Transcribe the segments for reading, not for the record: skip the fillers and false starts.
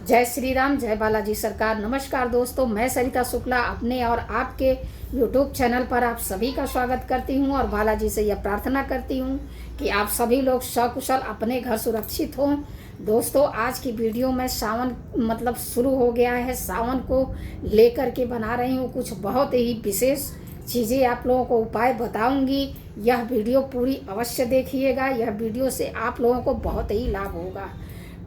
जय श्री राम, जय बालाजी सरकार। नमस्कार दोस्तों, मैं सरिता शुक्ला अपने और आपके YouTube चैनल पर आप सभी का स्वागत करती हूं और बालाजी से यह प्रार्थना करती हूं कि आप सभी लोग सकुशल अपने घर सुरक्षित हों। दोस्तों, आज की वीडियो में सावन शुरू हो गया है, सावन को लेकर के बना रही हूँ। कुछ बहुत ही विशेष चीज़ें आप लोगों को उपाय बताऊंगी। यह वीडियो पूरी अवश्य देखिएगा। यह वीडियो से आप लोगों को बहुत ही लाभ होगा।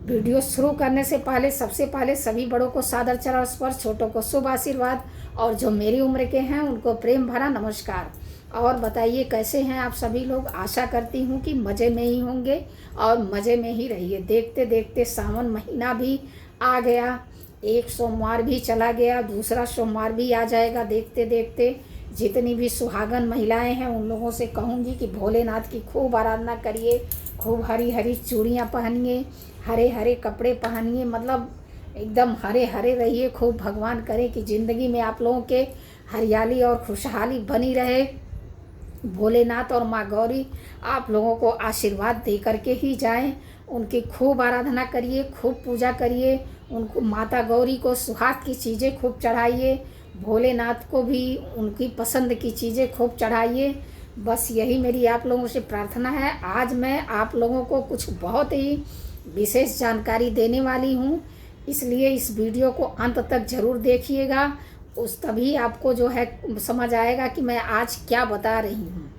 वीडियो शुरू करने से पहले सबसे पहले सभी बड़ों को सादर चरण स्पर्श, छोटों को शुभ आशीर्वाद और जो मेरी उम्र के हैं उनको प्रेम भरा नमस्कार। और बताइए कैसे हैं आप सभी लोग। आशा करती हूँ कि मज़े में ही होंगे और मज़े में ही रहिए। देखते देखते सावन महीना भी आ गया, एक सोमवार भी चला गया, दूसरा सोमवार भी आ जाएगा। देखते देखते जितनी भी सुहागन महिलाएं हैं उन लोगों से कहूँगी कि भोलेनाथ की खूब आराधना करिए, खूब हरी हरी चूड़ियाँ पहनिए, हरे हरे कपड़े पहनिए, एकदम हरे हरे रहिए। खूब भगवान करें कि ज़िंदगी में आप लोगों के हरियाली और खुशहाली बनी रहे। भोलेनाथ और माँ गौरी आप लोगों को आशीर्वाद दे करके ही जाएं। उनकी खूब आराधना करिए, खूब पूजा करिए। उनको माता गौरी को सुहाग की चीज़ें खूब चढ़ाइए, भोलेनाथ को भी उनकी पसंद की चीज़ें खूब चढ़ाइए। बस यही मेरी आप लोगों से प्रार्थना है। आज मैं आप लोगों को कुछ बहुत ही विशेष जानकारी देने वाली हूँ, इसलिए इस वीडियो को अंत तक ज़रूर देखिएगा। तभी आपको जो है समझ आएगा कि मैं आज क्या बता रही हूँ।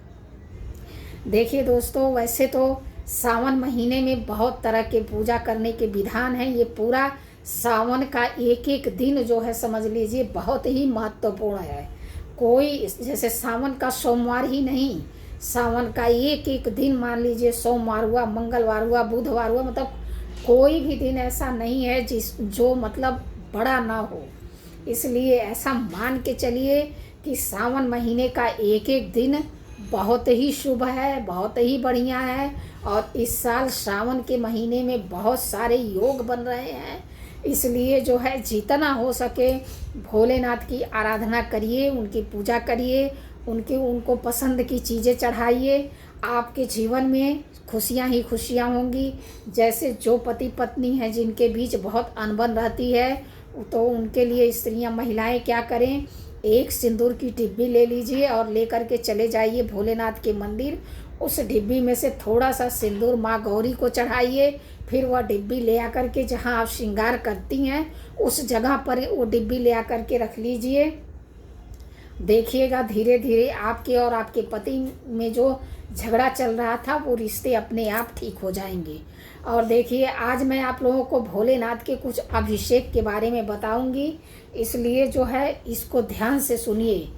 देखिए दोस्तों, वैसे तो सावन महीने में बहुत तरह के पूजा करने के विधान हैं। ये पूरा सावन का एक एक दिन जो है समझ लीजिए बहुत ही महत्वपूर्ण है। कोई जैसे सावन का सोमवार ही नहीं, सावन का एक एक दिन मान लीजिए, सोमवार हुआ, मंगलवार हुआ, बुधवार हुआ, कोई भी दिन ऐसा नहीं है जो बड़ा ना हो। इसलिए ऐसा मान के चलिए कि सावन महीने का एक एक दिन बहुत ही शुभ है, बहुत ही बढ़िया है। और इस साल सावन के महीने में बहुत सारे योग बन रहे हैं। इसलिए जो है जितना हो सके भोलेनाथ की आराधना करिए, उनकी पूजा करिए, उनको पसंद की चीज़ें चढ़ाइए। आपके जीवन में खुशियाँ ही खुशियाँ होंगी। जैसे जो पति पत्नी हैं जिनके बीच बहुत अनबन रहती है, तो उनके लिए स्त्रियां महिलाएं क्या करें, एक सिंदूर की डिब्बी ले लीजिए और लेकर के चले जाइए भोलेनाथ के मंदिर। उस डिब्बी में से थोड़ा सा सिंदूर माँ गौरी को चढ़ाइए। फिर वह डिब्बी ले आकर के जहाँ आप श्रृंगार करती हैं उस जगह पर वो डिब्बी ले आकर के रख लीजिए। देखिएगा धीरे धीरे आपके और आपके पति में जो झगड़ा चल रहा था वो रिश्ते अपने आप ठीक हो जाएंगे। और देखिए, आज मैं आप लोगों को भोलेनाथ के कुछ अभिषेक के बारे में बताऊंगी, इसलिए जो है इसको ध्यान से सुनिए।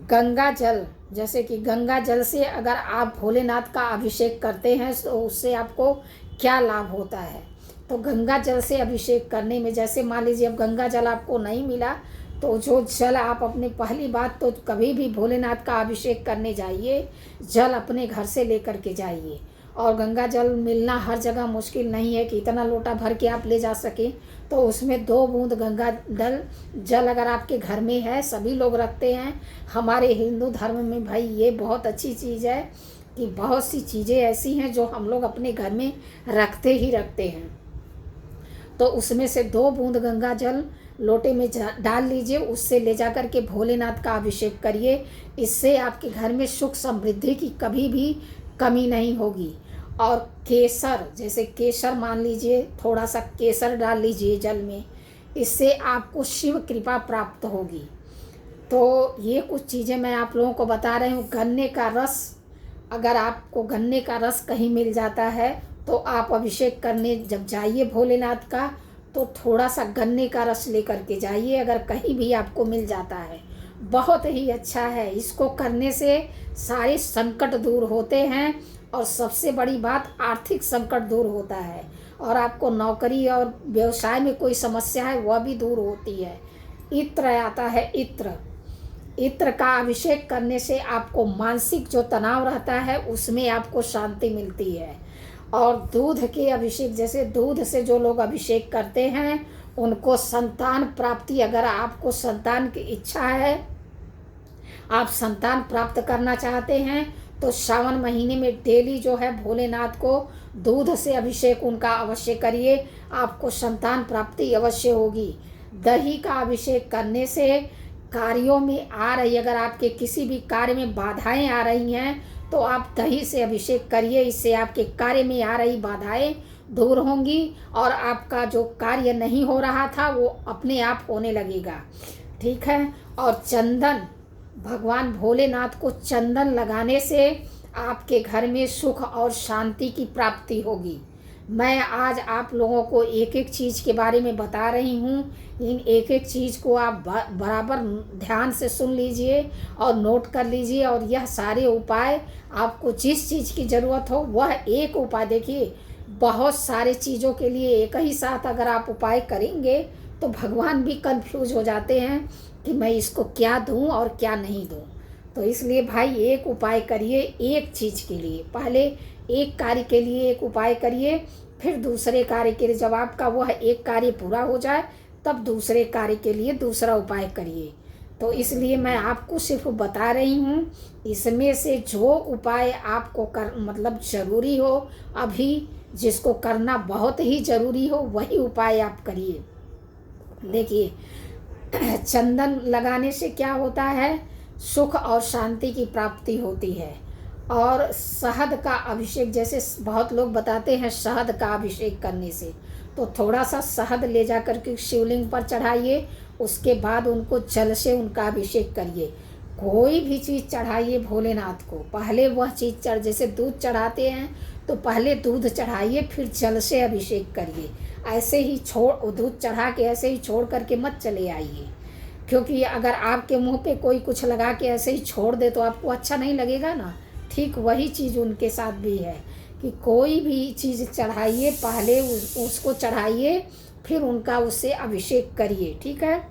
गंगा जल, जैसे कि गंगा जल से अगर आप भोलेनाथ का अभिषेक करते हैं तो उससे आपको क्या लाभ होता है। तो गंगा जल से अभिषेक करने में, जैसे मान लीजिए अब गंगा जल आपको नहीं मिला, तो जो जल आप अपने, पहली बात तो कभी भी भोलेनाथ का अभिषेक करने जाइए जल अपने घर से लेकर के जाइए। और गंगा जल मिलना हर जगह मुश्किल नहीं है कि इतना लोटा भर के आप ले जा सकें। तो उसमें 2 बूंद गंगा जल अगर आपके घर में है, सभी लोग रखते हैं। हमारे हिंदू धर्म में भाई ये बहुत अच्छी चीज़ है कि बहुत सी चीज़ें ऐसी हैं जो हम लोग अपने घर में रखते ही रखते हैं। तो उसमें से 2 बूंद गंगा जल लोटे में डाल लीजिए, उससे ले जा कर के भोलेनाथ का अभिषेक करिए। इससे आपके घर में सुख समृद्धि की कभी भी कमी नहीं होगी। और केसर, जैसे केसर मान लीजिए, थोड़ा सा केसर डाल लीजिए जल में, इससे आपको शिव कृपा प्राप्त होगी। तो ये कुछ चीज़ें मैं आप लोगों को बता रही हूँ। गन्ने का रस, अगर आपको गन्ने का रस कहीं मिल जाता है तो आप अभिषेक करने जब जाइए भोलेनाथ का, तो थोड़ा सा गन्ने का रस लेकर के जाइए, अगर कहीं भी आपको मिल जाता है। बहुत ही अच्छा है, इसको करने से सारे संकट दूर होते हैं और सबसे बड़ी बात आर्थिक संकट दूर होता है। और आपको नौकरी और व्यवसाय में कोई समस्या है वह भी दूर होती है। इत्र आता है, इत्र का अभिषेक करने से आपको मानसिक जो तनाव रहता है उसमें आपको शांति मिलती है। और दूध के अभिषेक, जैसे दूध से जो लोग अभिषेक करते हैं उनको संतान प्राप्ति, अगर आपको संतान की इच्छा है, आप संतान प्राप्त करना चाहते हैं, तो सावन महीने में डेली जो है भोलेनाथ को दूध से अभिषेक उनका अवश्य करिए, आपको संतान प्राप्ति अवश्य होगी। दही का अभिषेक करने से कार्यों में आ रही, अगर आपके किसी भी कार्य में बाधाएं आ रही हैं तो आप दही से अभिषेक करिए, इससे आपके कार्य में आ रही बाधाएं दूर होंगी और आपका जो कार्य नहीं हो रहा था वो अपने आप होने लगेगा। ठीक है। और चंदन, भगवान भोलेनाथ को चंदन लगाने से आपके घर में सुख और शांति की प्राप्ति होगी। मैं आज आप लोगों को एक एक चीज़ के बारे में बता रही हूँ। इन एक एक चीज़ को आप बराबर ध्यान से सुन लीजिए और नोट कर लीजिए, और यह सारे उपाय आपको जिस चीज़ की ज़रूरत हो वह एक उपाय, देखिए बहुत सारे चीज़ों के लिए एक ही साथ अगर आप उपाय करेंगे तो भगवान भी कंफ्यूज हो जाते हैं कि मैं इसको क्या दूं और क्या नहीं दूं। तो इसलिए भाई एक उपाय करिए एक चीज़ के लिए, पहले एक कार्य के लिए एक उपाय करिए, फिर दूसरे कार्य के लिए, जब आपका वह एक कार्य पूरा हो जाए तब दूसरे कार्य के लिए दूसरा उपाय करिए। तो इसलिए मैं आपको सिर्फ बता रही हूँ, इसमें से जो उपाय आपको मतलब ज़रूरी हो, अभी जिसको करना बहुत ही ज़रूरी हो वही उपाय आप करिए। देखिए चंदन लगाने से क्या होता है, सुख और शांति की प्राप्ति होती है। और शहद का अभिषेक, जैसे बहुत लोग बताते हैं शहद का अभिषेक करने से, तो थोड़ा सा शहद ले जा कर के शिवलिंग पर चढ़ाइए, उसके बाद उनको जल से उनका अभिषेक करिए। कोई भी चीज़ चढ़ाइए भोलेनाथ को, पहले वह चीज़ जैसे दूध चढ़ाते हैं तो पहले दूध चढ़ाइए फिर जल से अभिषेक करिए। ऐसे ही दूध चढ़ा के ऐसे ही छोड़ करके मत चले आइए, क्योंकि अगर आपके मुंह पे कोई कुछ लगा के ऐसे ही छोड़ दे तो आपको अच्छा नहीं लगेगा ना। ठीक वही चीज़ उनके साथ भी है कि कोई भी चीज़ चढ़ाइए, पहले उसको चढ़ाइए फिर उनका उससे अभिषेक करिए। ठीक है।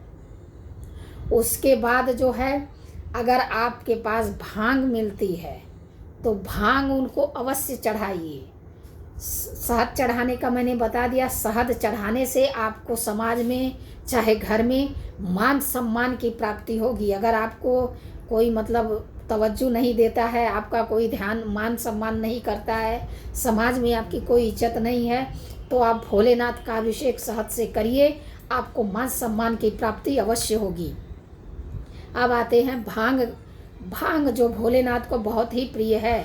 उसके बाद जो है, अगर आपके पास भांग मिलती है तो भांग उनको अवश्य चढ़ाइए। शहद चढ़ाने का मैंने बता दिया, शहद चढ़ाने से आपको समाज में चाहे घर में मान सम्मान की प्राप्ति होगी। अगर आपको कोई मतलब तवज्जो नहीं देता है, आपका कोई ध्यान मान सम्मान नहीं करता है, समाज में आपकी कोई इज्जत नहीं है, तो आप भोलेनाथ का अभिषेक शहद से करिए, आपको मान सम्मान की प्राप्ति अवश्य होगी। अब आते हैं भांग। भांग जो भोलेनाथ को बहुत ही प्रिय है,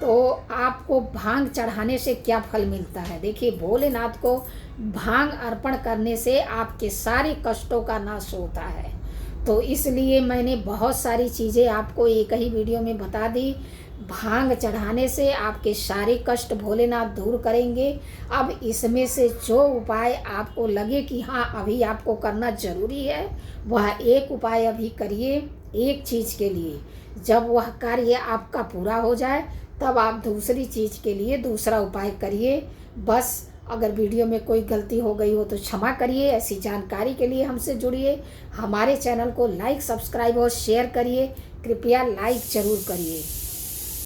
तो आपको भांग चढ़ाने से क्या फल मिलता है। देखिए भोलेनाथ को भांग अर्पण करने से आपके सारे कष्टों का नाश होता है। तो इसलिए मैंने बहुत सारी चीज़ें आपको एक ही वीडियो में बता दी। भांग चढ़ाने से आपके सारे कष्ट भोलेनाथ दूर करेंगे। अब इसमें से जो उपाय आपको लगे कि हाँ अभी आपको करना ज़रूरी है, वह एक उपाय अभी करिए एक चीज़ के लिए। जब वह कार्य आपका पूरा हो जाए तब आप दूसरी चीज़ के लिए दूसरा उपाय करिए। बस अगर वीडियो में कोई गलती हो गई हो तो क्षमा करिए। ऐसी जानकारी के लिए हमसे जुड़िए, हमारे चैनल को लाइक, सब्सक्राइब और शेयर करिए। कृपया लाइक ज़रूर करिए।